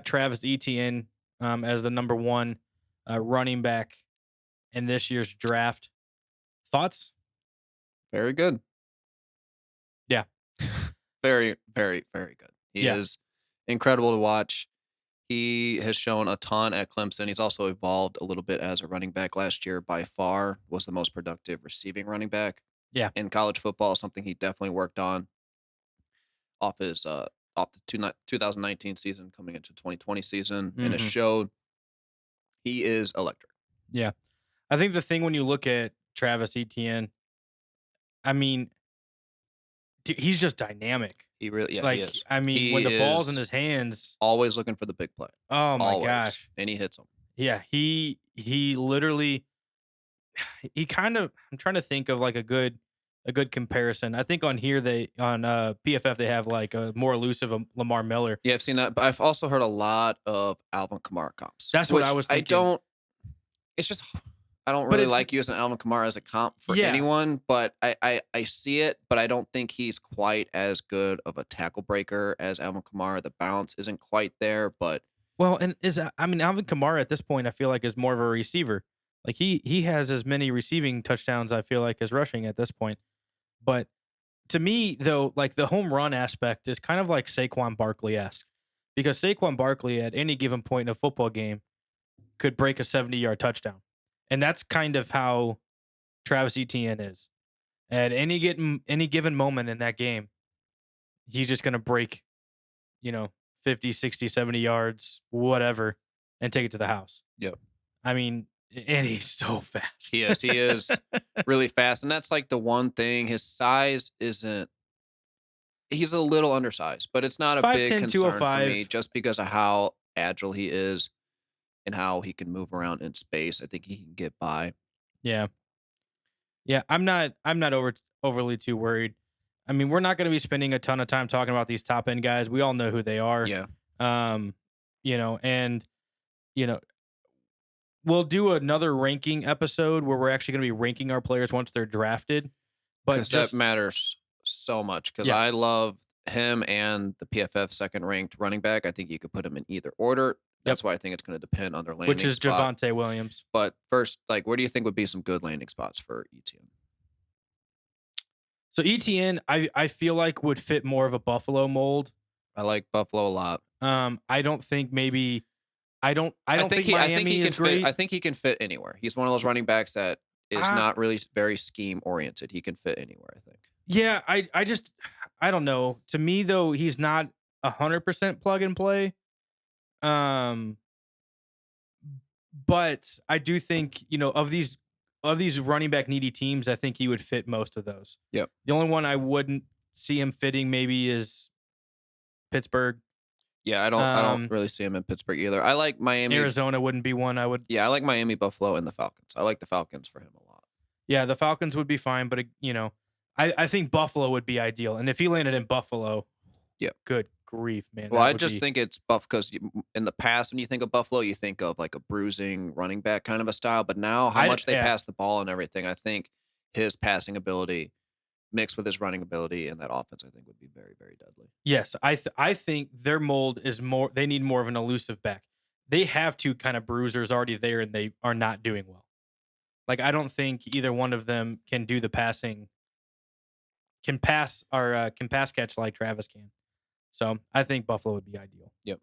Travis Etienne as the number one running back in this year's draft. Thoughts? Very good. Yeah, Very, very, very good. He yeah, is incredible to watch. He has shown a ton at Clemson. He's also evolved a little bit as a running back last year. By far was the most productive receiving running back yeah. in college football, something he definitely worked on off his off the 2019 season coming into 2020 season, and it hmm showed. He is electric. Yeah. I think the thing when you look at Travis Etienne, I mean, he's just dynamic. He really, yeah, he Like, is. I mean, He when the ball's in is his hands, always looking for the big play, oh my always, gosh. and he hits them. Yeah, he literally he kind of I'm trying to think of like a good comparison. I think on here they on PFF they have like a more elusive Lamar Miller. Yeah, I've seen that, but I've also heard a lot of Alvin Kamara comps, That's what I which was I thinking. don't. It's just I don't But really it's like using Alvin Kamara as a comp for yeah. anyone, but I see it, but I don't think he's quite as good of a tackle breaker as Alvin Kamara. The balance isn't quite there, but Well, and I mean Alvin Kamara at this point I feel like is more of a receiver. Like he has as many receiving touchdowns I feel like as rushing at this point. But to me though, like the home run aspect is kind of like Saquon Barkley-esque. Because Saquon Barkley at any given point in a football game could break a 70-yard touchdown. And that's kind of how Travis Etienne is. At any given moment in that game, he's just going to break, you know, 50, 60, 70 yards, whatever, and take it to the house. yep, I mean, and he's so he fast. is. He is really fast, and that's like the one thing. His size isn't. He's a little undersized, but it's not a big 5'10", concern for me 205. just because of how agile he is and how he can move around in space. I think he can get by. Yeah. Yeah, I'm not overly too worried. I mean, we're not going to be spending a ton of time talking about these top end guys. We all know who they are. Yeah, Um, and you know, we'll do another ranking episode where we're actually going to be ranking our players once they're drafted. But because that just matters so much. Because yeah, I love him and the PFF second ranked running back. I think you could put him in either order. yep, That's why I think it's going to depend on their which landing is spot. Javonte Williams. But first, like, where do you think would be some good landing spots for ETN? So ETN, I feel like would fit more of a Buffalo mold. I like Buffalo a lot. I don't think maybe I don't think I think he Miami can is fit. I great. think he can fit anywhere. He's one of those running backs that is Uh, not really very scheme oriented. He can fit anywhere. I think. yeah, I just I don't know. To me though, he's not 100% plug and play. Um, but I do think, of these running back needy teams, I think he would fit most of those. Yep. The only one I wouldn't see him fitting maybe is Pittsburgh. Yeah, I don't Um, really see him in Pittsburgh either. I like Miami. Arizona wouldn't be one I would. Yeah, I like Miami, Buffalo, and the Falcons. I like the Falcons for him a lot. Yeah, the Falcons would be fine, but I think Buffalo would be ideal. And if he landed in Buffalo, Yeah. good grief, man, Well, that I would just be think it's Buff because in the past, when you think of Buffalo, you think of like a bruising running back kind of a style. But now, how I much they yeah. pass the ball and everything, I think his passing ability mixed with his running ability in that offense, I think would be very, very deadly. Yes, I think their mold is more they need more of an elusive back. They have two kind of bruisers already there and they are not doing well. Like I don't think either one of them can do the passing can pass catch like Travis can. So, I think Buffalo would be ideal. Yep.